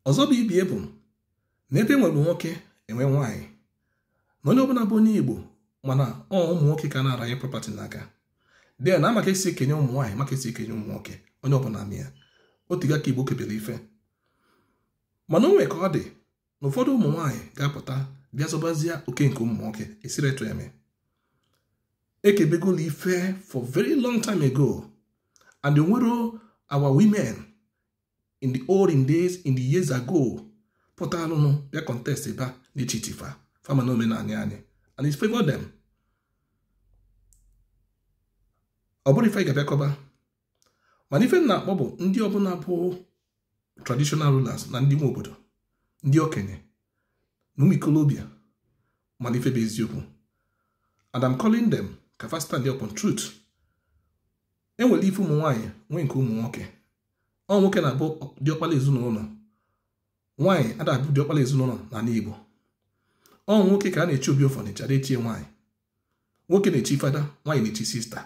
ọzọ bụ ibi ebu na ebe nwere nwoke enwe nwaanyị na onye ọbụla bụ onye Igbo mana ụmụ nwoke ka na-aranye property n'aka dee na amaka esi ekenye ụmụ nwaanyị maka esi ekenye ụmụ nwoke onye ọbụla amị ya otiga ka Igbo kebere ife mana onwe ka ọ dị na ụfọdụ ụmụ nwaanyị ga-apụta bịa zọbazie oke nke ụmụ nwoke esiri etu eme ekebegolo ife for very long time ago and nwere our women in the olden days in the years ago pụta alụnụ bịa contest ebe a n'echitifa fama na omenala anyị and it favor them. Ọ bụrụ ife anyị ga-abịa kọba mana ife na-akpọ bụ ndị ọbụla bụ traditional rulers na ndị nwe obodo ndị okenye na ụmụ ikolobịa mana ife bụ eziokwu and I'm calling them ka fa stand upon truth. Enwere ife ụmụ nwaanyị nwee nke ụmụ nwoke ọ nwoke na-abụ diọkpala ezinụlọ nwaanyị adabụ diọkpala ezinụlọ n'ala Igbo ọ nwoke ka a na-echi obi ọfọnịcha na-echie nwaanyị nwoke na-echi fada nwaanyị na-echi sista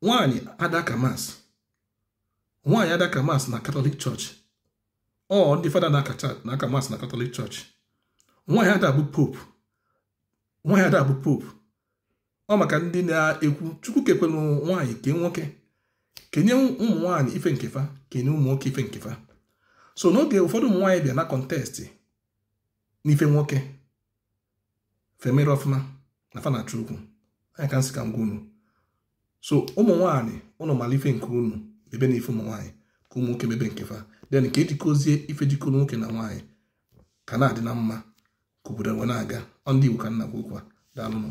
nwaanyị adaka mas nwaanyị adaka mas na Catholic Church ọ ndị fada na-aka mas na Catholic Church nwaanyị adabụ pope nwaanyị adabụ pope ọ maka ndị na-ekwu Chukwu kekwelu nwaanyị ke nwoke kenye ụmụ nwaanyị ife nkefa kenye ụmụ nwoke ife nkefa so n'oge ụfọdụ ụmụ nwaanyị bịa na contest n'ife nwoke femere ọfụma na fa na-achụ okwu anyị ka nsị ka ngwa unu so ụmụ nwaanyị ụnụ mara ife nke unu ebe na ife ụmụ nwaanyị ka ụmụ nwoke mebe nkefa then ka ejikozie ife jikọrọ nwoke na nwaanyị ka na-adị na mma ka obodo wee na-aga ọ ndị Igbo ka nna gwa okwu a daalụnụ.